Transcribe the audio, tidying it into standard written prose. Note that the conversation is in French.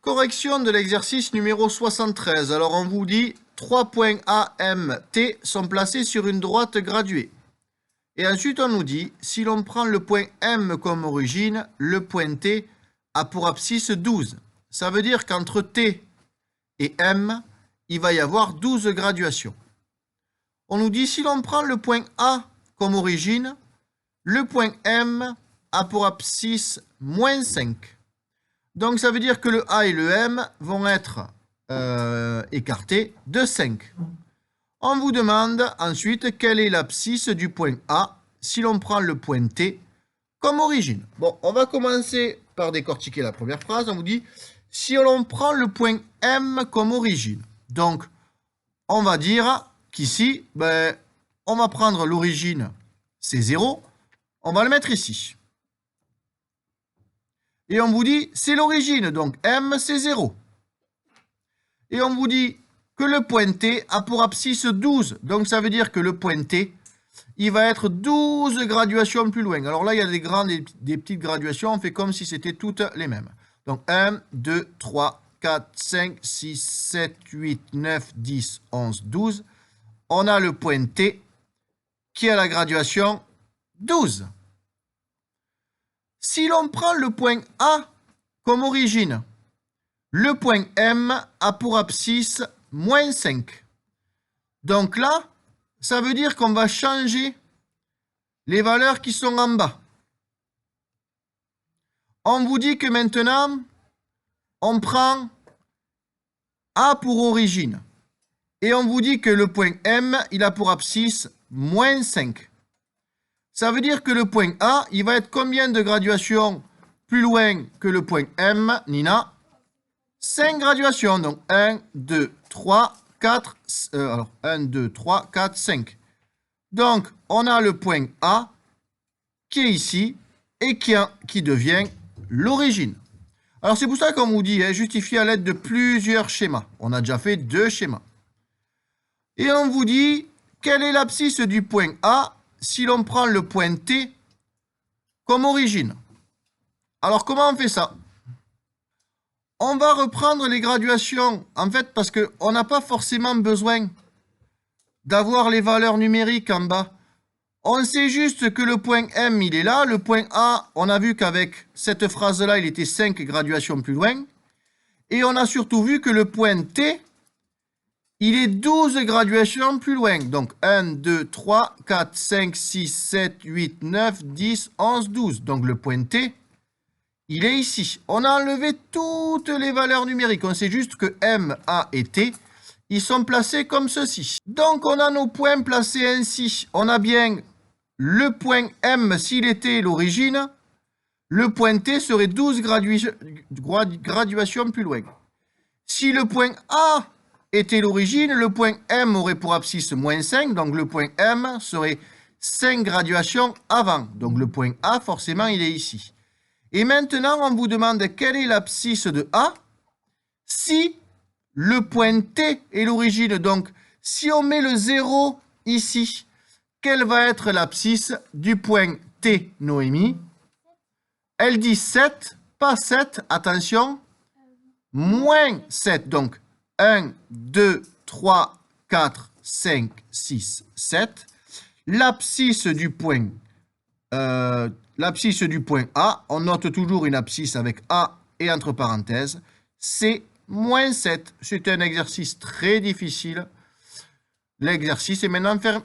Correction de l'exercice numéro 73. Alors on vous dit 3 points A, M, T sont placés sur une droite graduée. Et ensuite on nous dit, si l'on prend le point M comme origine, le point T a pour abscisse 12. Ça veut dire qu'entre T et M, il va y avoir 12 graduations. On nous dit, si l'on prend le point A comme origine, le point M a pour abscisse moins 5. Donc ça veut dire que le A et le M vont être écartés de 5. On vous demande ensuite quelle est l'abscisse du point A si l'on prend le point T comme origine. Bon, on va commencer par décortiquer la première phrase. On vous dit, si l'on prend le point M comme origine, donc on va dire qu'ici, on va prendre l'origine, c'est 0, on va le mettre ici. Et on vous dit, c'est l'origine, donc M, c'est 0. Et on vous dit que le point T a pour abscisse 12. Donc ça veut dire que le point T, il va être 12 graduations plus loin. Alors là, il y a des grandes et des petites graduations. On fait comme si c'était toutes les mêmes. Donc 1, 2, 3, 4, 5, 6, 7, 8, 9, 10, 11, 12. On a le point T qui a la graduation 12. Si l'on prend le point A comme origine, le point M a pour abscisse moins 5. Donc là, ça veut dire qu'on va changer les valeurs qui sont en bas. On vous dit que maintenant, on prend A pour origine. Et on vous dit que le point M, il a pour abscisse moins 5. Ça veut dire que le point A, il va être combien de graduations plus loin que le point M, Nina? 5 graduations. Donc 1, 2, 3, 4. Alors 1, 2, 3, 4, 5. Donc on a le point A qui est ici et qui devient l'origine. Alors c'est pour ça qu'on vous dit, justifier à l'aide de plusieurs schémas. On a déjà fait 2 schémas. Et on vous dit, quelle est l'abscisse du point A si l'on prend le point T comme origine? Alors, comment on fait ça? On va reprendre les graduations, en fait, parce qu'on n'a pas forcément besoin d'avoir les valeurs numériques en bas. On sait juste que le point M, il est là. Le point A, on a vu qu'avec cette phrase-là, il était 5 graduations plus loin. Et on a surtout vu que le point T, il est 12 graduations plus loin. Donc 1, 2, 3, 4, 5, 6, 7, 8, 9, 10, 11, 12. Donc le point T, il est ici. On a enlevé toutes les valeurs numériques. On sait juste que M, A et T, ils sont placés comme ceci. Donc on a nos points placés ainsi. On a bien le point M, s'il était l'origine, le point T serait 12 graduations plus loin. Si le point A était l'origine, le point M aurait pour abscisse moins 5, donc le point M serait 5 graduations avant. Donc le point A, forcément, il est ici. Et maintenant, on vous demande quelle est l'abscisse de A si le point T est l'origine. Donc, si on met le 0 ici, quelle va être l'abscisse du point T, Noémie? Elle dit 7, pas 7, attention, moins 7. Donc, 1, 2, 3, 4, 5, 6, 7. L'abscisse du point A, on note toujours une abscisse avec A et entre parenthèses, c'est moins 7. C'est un exercice très difficile. L'exercice est maintenant terminé.